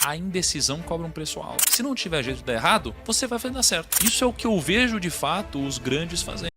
A indecisão cobra um preço alto. Se não tiver jeito de dar errado, você vai fazer dar certo. Isso é o que eu vejo de fato os grandes fazendo.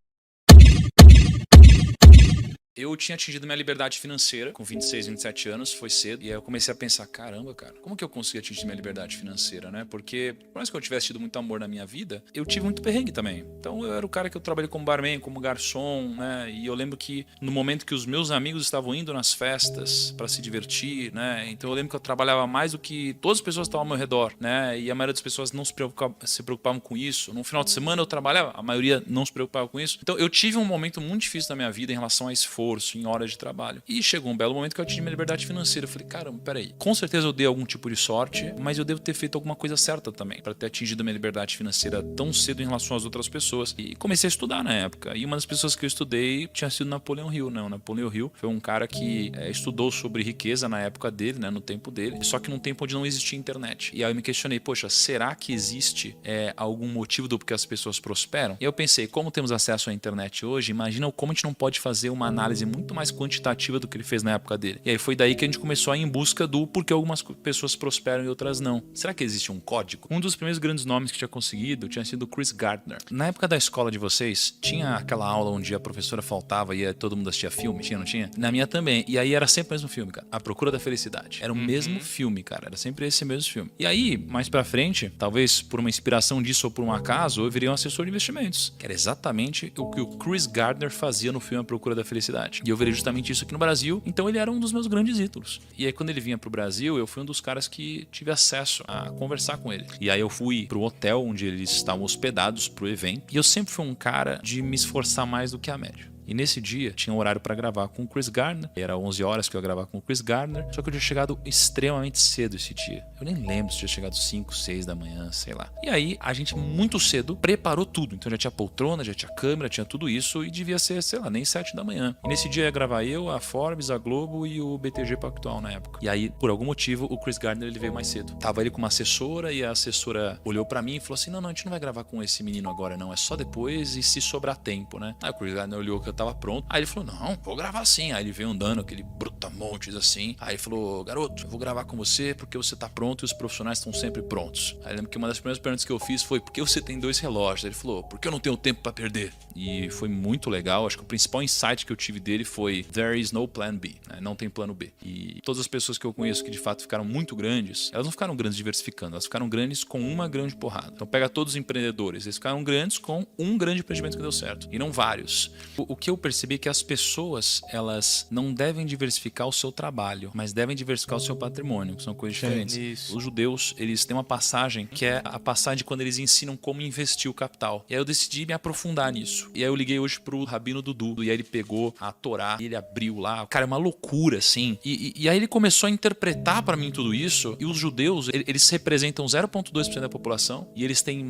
Eu tinha atingido minha liberdade financeira com 26, 27 anos, foi cedo. E aí eu comecei a pensar, caramba, cara, como que eu consegui atingir minha liberdade financeira, né? Porque, por mais que eu tivesse tido muito amor na minha vida, eu tive muito perrengue também. Então eu era o cara que eu trabalhei como barman, como garçom, né? E eu lembro que no momento que os meus amigos estavam indo nas festas para se divertir, né? Então eu lembro que eu trabalhava mais do que todas as pessoas que estavam ao meu redor, né? E a maioria das pessoas não se preocupavam com isso. No final de semana eu trabalhava, a maioria não se preocupava com isso. Então eu tive um momento muito difícil da minha vida em relação a esforço, em horas de trabalho. E chegou um belo momento que eu atingi minha liberdade financeira. Eu falei, caramba, peraí. Com certeza eu dei algum tipo de sorte, mas eu devo ter feito alguma coisa certa também para ter atingido minha liberdade financeira tão cedo em relação às outras pessoas. E comecei a estudar na época. E uma das pessoas que eu estudei tinha sido Napoleão Hill, né? O Napoleão Hill foi um cara que estudou sobre riqueza na época dele, né? No tempo dele. Só que num tempo onde não existia internet. E aí eu me questionei, poxa, será que existe algum motivo do porquê as pessoas prosperam? E eu pensei, como temos acesso à internet hoje, imagina como a gente não pode fazer uma análise muito mais quantitativa do que ele fez na época dele. E aí foi daí que a gente começou a ir em busca do porquê algumas pessoas prosperam e outras não. Será que existe um código? Um dos primeiros grandes nomes que tinha conseguido tinha sido Chris Gardner. Na época da escola de vocês, tinha aquela aula onde a professora faltava e todo mundo assistia filme? Tinha, não tinha? Na minha também. E aí era sempre o mesmo filme, cara. A Procura da Felicidade. Era o mesmo filme, cara. Era sempre esse mesmo filme. E aí, mais pra frente, talvez por uma inspiração disso ou por um acaso, eu virei um assessor de investimentos. Que era exatamente o que o Chris Gardner fazia no filme A Procura da Felicidade. E eu virei justamente isso aqui no Brasil, então ele era um dos meus grandes ídolos. E aí quando ele vinha pro Brasil, eu fui um dos caras que tive acesso a conversar com ele. E aí eu fui pro hotel onde eles estavam hospedados pro evento, e eu sempre fui um cara de me esforçar mais do que a média. E nesse dia, tinha um horário para gravar com o Chris Gardner. Era 11 horas que eu ia gravar com o Chris Gardner. Só que eu tinha chegado extremamente cedo esse dia. Eu nem lembro se tinha chegado 5, 6 da manhã, sei lá. E aí, a gente muito cedo preparou tudo. Então já tinha poltrona, já tinha câmera, tinha tudo isso. E devia ser, sei lá, nem 7 da manhã. E nesse dia ia gravar eu, a Forbes, a Globo e o BTG Pactual na época. E aí, por algum motivo, o Chris Gardner ele veio mais cedo. Tava ele com uma assessora e a assessora olhou para mim e falou assim, não, a gente não vai gravar com esse menino agora não. É só depois e se sobrar tempo, né? Aí o Chris Gardner olhou que eu tava pronto. Aí ele falou, não, vou gravar sim. Aí ele veio andando, aquele brutamontes assim. Aí ele falou, garoto, eu vou gravar com você porque você tá pronto e os profissionais estão sempre prontos. Aí eu lembro que uma das primeiras perguntas que eu fiz foi, por que você tem 2 relógios? Aí ele falou, porque eu não tenho tempo pra perder. E foi muito legal. Acho que o principal insight que eu tive dele foi, there is no plan B, né? Não tem plano B. E todas as pessoas que eu conheço que de fato ficaram muito grandes, elas não ficaram grandes diversificando, elas ficaram grandes com uma grande porrada. Então pega todos os empreendedores, eles ficaram grandes com um grande empreendimento que deu certo, e não vários. O que eu percebi é que as pessoas, elas não devem diversificar o seu trabalho, mas devem diversificar o seu patrimônio, que são coisas diferentes. Isso. Os judeus, eles têm uma passagem que é a passagem de quando eles ensinam como investir o capital. E aí eu decidi me aprofundar nisso. E aí eu liguei hoje pro Rabino Dudu, e aí ele pegou a Torá, e ele abriu lá. Cara, é uma loucura, assim. E aí ele começou a interpretar pra mim tudo isso, e os judeus, eles representam 0,2% da população, e eles têm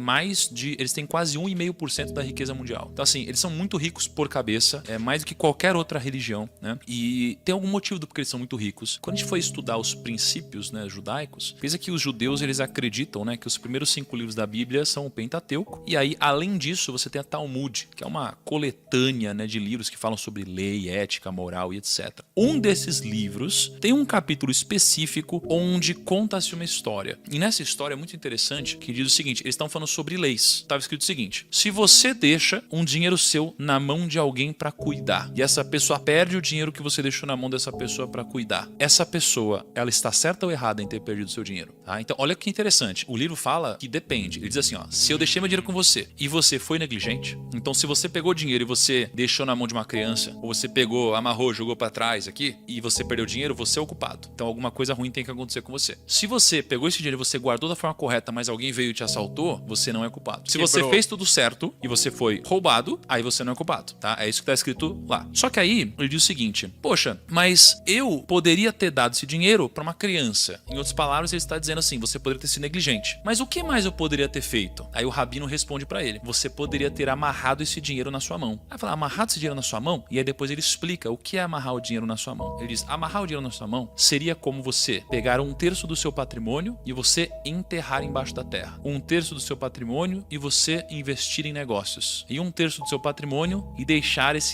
eles têm quase 1,5% da riqueza mundial. Então assim, eles são muito ricos por cabeça, mais do que qualquer outra religião, né? E tem algum motivo do porquê eles são muito ricos. Quando a gente foi estudar os princípios, né, judaicos, pensa que os judeus, eles acreditam, né, que os primeiros 5 livros da Bíblia são o Pentateuco, e aí, além disso, você tem a Talmud, que é uma coletânea, né, de livros que falam sobre lei, ética, moral e etc. Um desses livros tem um capítulo específico onde conta-se uma história. E nessa história é muito interessante que diz o seguinte, eles estão falando sobre leis. Estava escrito o seguinte, se você deixa um dinheiro seu na mão de alguém para cuidar, e essa pessoa perde o dinheiro que você deixou na mão dessa pessoa para cuidar, essa pessoa, ela está certa ou errada em ter perdido seu dinheiro? Tá? Então, olha que interessante. O livro fala que depende. Ele diz assim, ó, se eu deixei meu dinheiro com você e você foi negligente, então se você pegou o dinheiro e você deixou na mão de uma criança, ou você pegou, amarrou, jogou para trás aqui, e você perdeu o dinheiro, você é o culpado. Então, alguma coisa ruim tem que acontecer com você. Se você pegou esse dinheiro e você guardou da forma correta, mas alguém veio e te assaltou, você não é culpado. Se você fez tudo certo e você foi roubado, aí você não é culpado, tá? É isso que tá escrito lá. Só que aí, ele diz o seguinte, poxa, mas eu poderia ter dado esse dinheiro para uma criança. Em outras palavras, ele está dizendo assim, você poderia ter sido negligente. Mas o que mais eu poderia ter feito? Aí o rabino responde para ele, você poderia ter amarrado esse dinheiro na sua mão. Aí fala, amarrado esse dinheiro na sua mão? E aí depois ele explica o que é amarrar o dinheiro na sua mão. Ele diz, amarrar o dinheiro na sua mão seria como você pegar 1/3 do seu patrimônio e você enterrar embaixo da terra. 1/3 do seu patrimônio e você investir em negócios. E 1/3 do seu patrimônio e deixar deixar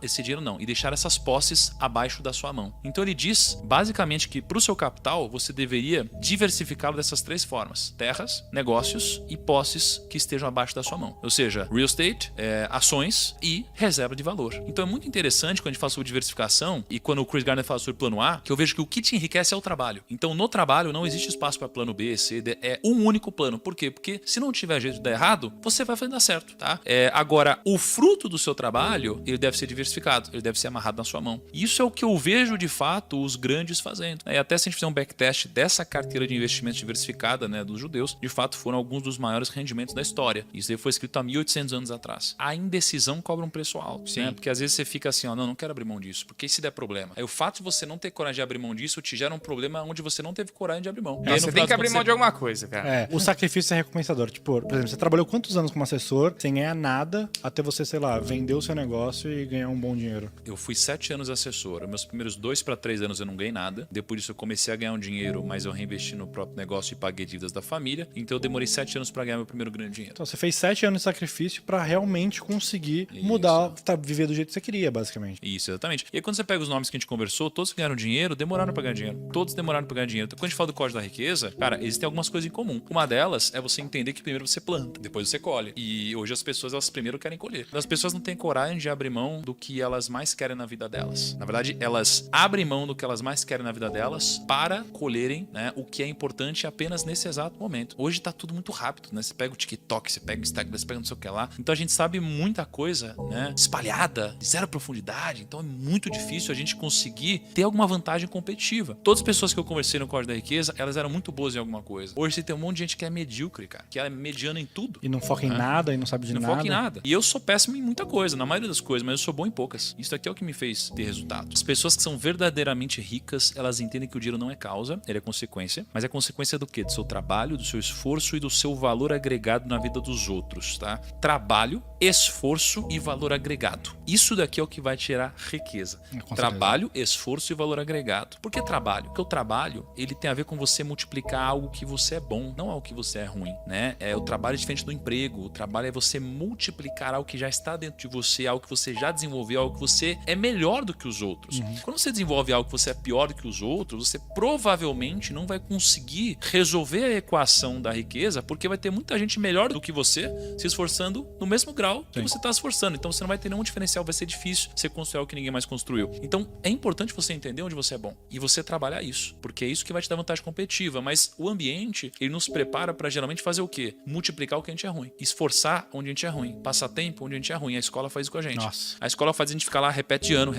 esse dinheiro não, e deixar essas posses abaixo da sua mão. Então ele diz, basicamente, que para o seu capital, você deveria diversificá-lo dessas 3 formas: terras, negócios e posses que estejam abaixo da sua mão. Ou seja, real estate, ações e reserva de valor. Então é muito interessante quando a gente fala sobre diversificação e quando o Chris Gardner fala sobre plano A, que eu vejo que o que te enriquece é o trabalho. Então no trabalho não existe espaço para plano B, C, D, é um único plano. Por quê? Porque se não tiver jeito de dar errado, você vai fazer dar certo, tá? Agora, o fruto do seu trabalho, ele deve ser diversificado, ele deve ser amarrado na sua mão. E isso é o que eu vejo de fato os grandes fazendo. E até se a gente fizer um backtest dessa carteira de investimentos diversificada, né, dos judeus, de fato foram alguns dos maiores rendimentos da história. Isso aí foi escrito há 1800 anos atrás. A indecisão cobra um preço alto, né? Porque às vezes você fica assim, ó, não quero abrir mão disso, porque se der problema. Aí o fato de você não ter coragem de abrir mão disso te gera um problema onde você não teve coragem de abrir mão. Você tem que abrir mão de alguma coisa, cara. O sacrifício é recompensador. Tipo, por exemplo, você trabalhou quantos anos como assessor sem ganhar nada até você, sei lá, vender o seu negócio e ganhar um bom dinheiro? Eu fui 7 anos assessor. Meus primeiros 2 para 3 anos eu não ganhei nada. Depois disso eu comecei a ganhar um dinheiro, mas eu reinvesti no próprio negócio e paguei dívidas da família. Então eu demorei 7 anos para ganhar meu primeiro grande dinheiro. Então você fez 7 anos de sacrifício para realmente conseguir mudar, viver do jeito que você queria, basicamente. Isso, exatamente. E aí quando você pega os nomes que a gente conversou, todos que ganharam dinheiro, demoraram para ganhar dinheiro. Todos demoraram para ganhar dinheiro. Então quando a gente fala do código da riqueza, cara, existem algumas coisas em comum. Uma delas é você entender que primeiro você planta, depois você colhe. E hoje as pessoas, elas primeiro querem colher. As pessoas não têm coragem de abrir mão do que elas mais querem na vida delas. Na verdade, elas abrem mão do que elas mais querem na vida delas para colherem, né, o que é importante apenas nesse exato momento. Hoje tá tudo muito rápido, né? Você pega o TikTok, você pega o Instagram, você pega não sei o que lá. Então a gente sabe muita coisa, né, espalhada, de zero profundidade. Então é muito difícil a gente conseguir ter alguma vantagem competitiva. Todas as pessoas que eu conversei no Código da Riqueza, elas eram muito boas em alguma coisa. Hoje você tem um monte de gente que é medíocre, cara, que é mediana em tudo. E não foca em nada e não sabe de nada. Não foca em nada. E eu sou péssimo em muita coisa, na maioria das coisas, mas eu sou bom em poucas. Isso aqui é o que me fez ter resultado. As pessoas que são verdadeiramente ricas, elas entendem que o dinheiro não é causa, ele é consequência. Mas é consequência do quê? Do seu trabalho, do seu esforço e do seu valor agregado na vida dos outros, tá? Trabalho, esforço e valor agregado. Isso daqui é o que vai tirar riqueza. Trabalho, esforço e valor agregado. Por que trabalho? Porque o trabalho, ele tem a ver com você multiplicar algo que você é bom, não algo que você é ruim, né? O trabalho é diferente do emprego. O trabalho é você multiplicar algo que já está dentro de você, algo que você já desenvolveu, algo que você é melhor do que os outros. Quando você desenvolve algo que você é pior do que os outros, você provavelmente não vai conseguir resolver a equação da riqueza, porque vai ter muita gente melhor do que você se esforçando no mesmo grau que você está se esforçando. Então você não vai ter nenhum diferencial, vai ser difícil você construir algo que ninguém mais construiu. Então é importante você entender onde você é bom e você trabalhar isso, porque é isso que vai te dar vantagem competitiva. Mas o ambiente, ele nos prepara para geralmente fazer o quê? Multiplicar o que a gente é ruim, esforçar onde a gente é ruim, passar tempo onde a gente é ruim. A escola faz isso com a gente. Nossa. A escola faz a gente ficar lá repete ano,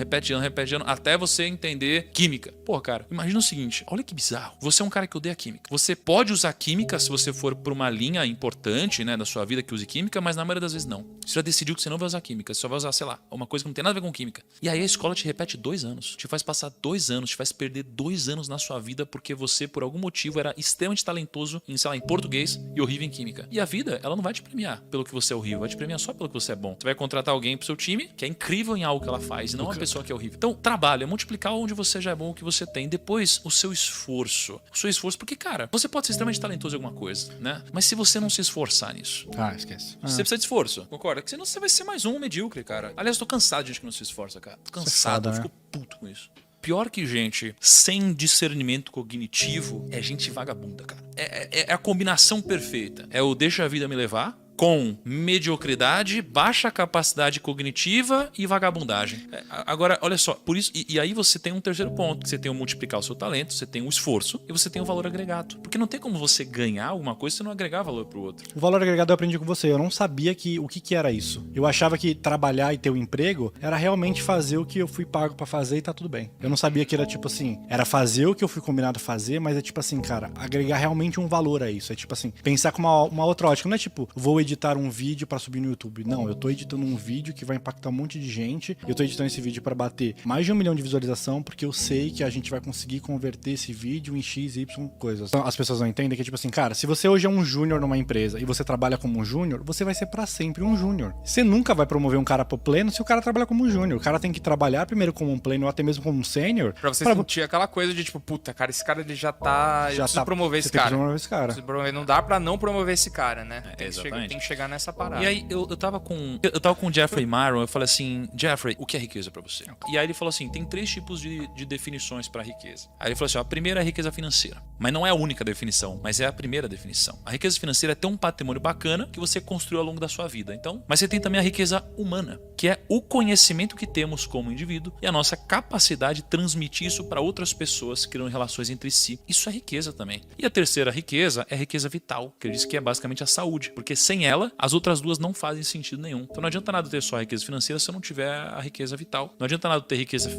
até você entender química. Pô, cara, imagina o seguinte, olha que bizarro. Você é um cara que odeia química. Você pode usar química se você for por uma linha importante, né, da sua vida que use química, mas na maioria das vezes não. Você já decidiu que você não vai usar química, você só vai usar, sei lá, uma coisa que não tem nada a ver com química. E aí a escola te repete 2 anos, te faz passar 2 anos, te faz perder 2 anos na sua vida porque você, por algum motivo, era extremamente talentoso em, sei lá, em português e horrível em química. E a vida, ela não vai te premiar pelo que você é horrível, vai te premiar só pelo que você é bom. Você vai contratar alguém pro seu time que é incrível em algo que ela faz e não uma pessoa que é horrível. Então, trabalho é multiplicar onde você já é bom, o que você tem. Depois, o seu esforço. O seu esforço, porque, cara, você pode ser extremamente talentoso em alguma coisa, né? Mas se você não se esforçar nisso... esquece. Você precisa de esforço, concorda? Porque senão você vai ser mais um medíocre, cara. Aliás, eu tô cansado de gente que não se esforça, cara. Tô cansado, eu fico puto com isso. Pior que gente sem discernimento cognitivo é gente vagabunda, cara. É a combinação perfeita. É o deixa a vida me levar com mediocridade, baixa capacidade cognitiva e vagabundagem. Agora, olha só, por isso, e aí você tem um terceiro ponto, você tem o multiplicar o seu talento, você tem o esforço e você tem o valor agregado. Porque não tem como você ganhar alguma coisa se não agregar valor pro outro. O valor agregado eu aprendi com você, eu não sabia o que era isso. Eu achava que trabalhar e ter um emprego era realmente fazer o que eu fui pago pra fazer e tá tudo bem. Eu não sabia que era tipo assim, era fazer o que eu fui combinado a fazer, mas é tipo assim, cara, agregar realmente um valor a isso. É tipo assim, pensar com uma outra ótica, não é tipo, vou editar um vídeo pra subir no YouTube. Não, eu tô editando um vídeo que vai impactar um monte de gente. Eu tô editando esse vídeo pra bater mais de 1 milhão de visualização, porque eu sei que a gente vai conseguir converter esse vídeo em X, Y coisas. Então, as pessoas não entendem que é tipo assim, cara, se você hoje é um júnior numa empresa e você trabalha como um júnior, você vai ser pra sempre um júnior. Você nunca vai promover um cara pro pleno se o cara trabalha como um júnior. O cara tem que trabalhar primeiro como um pleno ou até mesmo como um sênior. Pra você sentir aquela coisa de tipo, puta, cara, esse cara ele já tá... Eu preciso promover esse cara. Promover esse cara. Não dá pra não promover esse cara, né? Exatamente. tem que chegar nessa parada. E aí eu tava com o Jeffrey Myron, eu falei assim, Jeffrey, o que é riqueza pra você? E aí ele falou assim, tem 3 tipos de definições pra riqueza. Aí ele falou assim, ó, a primeira é a riqueza financeira, mas não é a única definição, mas é a primeira definição. A riqueza financeira é ter um patrimônio bacana que você construiu ao longo da sua vida. Então, mas você tem também a riqueza humana, que é o conhecimento que temos como indivíduo e a nossa capacidade de transmitir isso para outras pessoas, criando relações entre si. Isso é riqueza também. E a terceira riqueza é a riqueza vital, que ele diz que é basicamente a saúde, porque sem ela, as outras duas não fazem sentido nenhum. Então não adianta nada ter só a riqueza financeira se eu não tiver a riqueza vital. Não adianta nada ter riqueza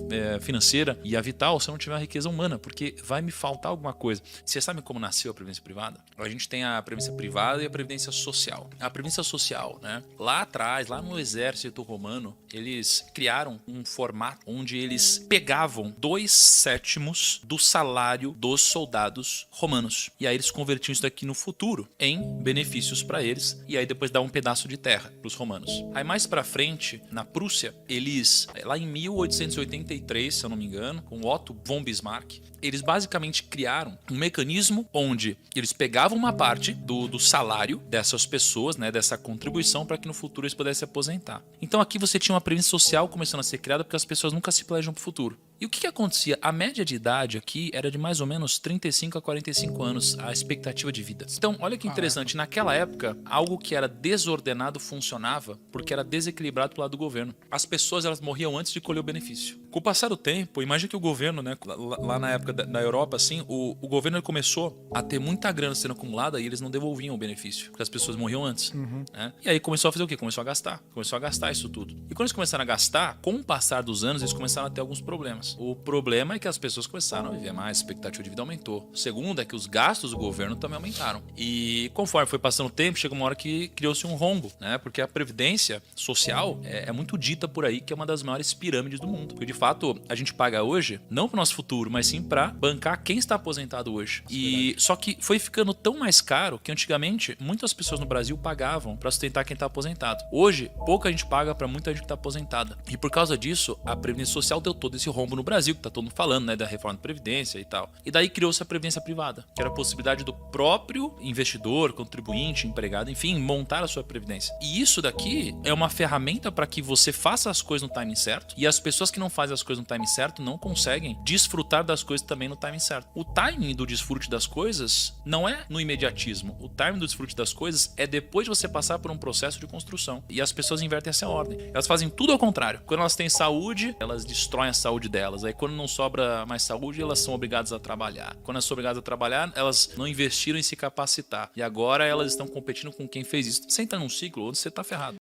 financeira e a vital se eu não tiver a riqueza humana, porque vai me faltar alguma coisa. Você sabe como nasceu a previdência privada? A gente tem a previdência privada e a previdência social. A previdência social, né? Lá atrás, lá no exército romano, eles criaram um formato onde eles pegavam 2/7 do salário dos soldados romanos. E aí eles convertiam isso daqui no futuro em benefícios para eles e aí depois dá um pedaço de terra para os romanos. Aí mais para frente, na Prússia, eles, lá em 1883, se eu não me engano, com Otto von Bismarck, eles basicamente criaram um mecanismo onde eles pegavam uma parte do salário dessas pessoas, né, dessa contribuição, para que no futuro eles pudessem se aposentar. Então aqui você tinha uma previdência social começando a ser criada porque as pessoas nunca se planejam para o futuro. E o que acontecia? A média de idade aqui era de mais ou menos 35 a 45 anos, a expectativa de vida. Então, olha que interessante, naquela época, algo que era desordenado funcionava porque era desequilibrado pelo lado do governo. As pessoas, elas morriam antes de colher o benefício. Com o passar do tempo, imagina que o governo, né, lá na época da Europa, assim, o governo começou a ter muita grana sendo acumulada e eles não devolviam o benefício, porque as pessoas morriam antes. Né? E aí começou a fazer o quê? Começou a gastar isso tudo. E quando eles começaram a gastar, com o passar dos anos, eles começaram a ter alguns problemas. O problema é que as pessoas começaram a viver mais, a expectativa de vida aumentou. O segundo é que os gastos do governo também aumentaram. E conforme foi passando o tempo, chegou uma hora que criou-se um rombo, né? Porque a previdência social é muito dita por aí que é uma das maiores pirâmides do mundo. Porque de fato a gente paga hoje, não para o nosso futuro, mas sim para bancar quem está aposentado hoje. E só que foi ficando tão mais caro que antigamente muitas pessoas no Brasil pagavam para sustentar quem está aposentado. Hoje, pouca gente paga para muita gente que está aposentada. E por causa disso, a previdência social deu todo esse rombo no Brasil, que tá todo mundo falando, né, da reforma da Previdência e tal. E daí criou-se a Previdência Privada, que era a possibilidade do próprio investidor, contribuinte, empregado, enfim, montar a sua Previdência. E isso daqui é uma ferramenta para que você faça as coisas no timing certo, e as pessoas que não fazem as coisas no timing certo não conseguem desfrutar das coisas também no timing certo. O timing do desfrute das coisas não é no imediatismo. O timing do desfrute das coisas é depois de você passar por um processo de construção. E as pessoas invertem essa ordem. Elas fazem tudo ao contrário. Quando elas têm saúde, elas destroem a saúde delas. Aí quando não sobra mais saúde, elas são obrigadas a trabalhar. Quando elas são obrigadas a trabalhar, elas não investiram em se capacitar. E agora elas estão competindo com quem fez isso. Você entra num ciclo onde você tá ferrado.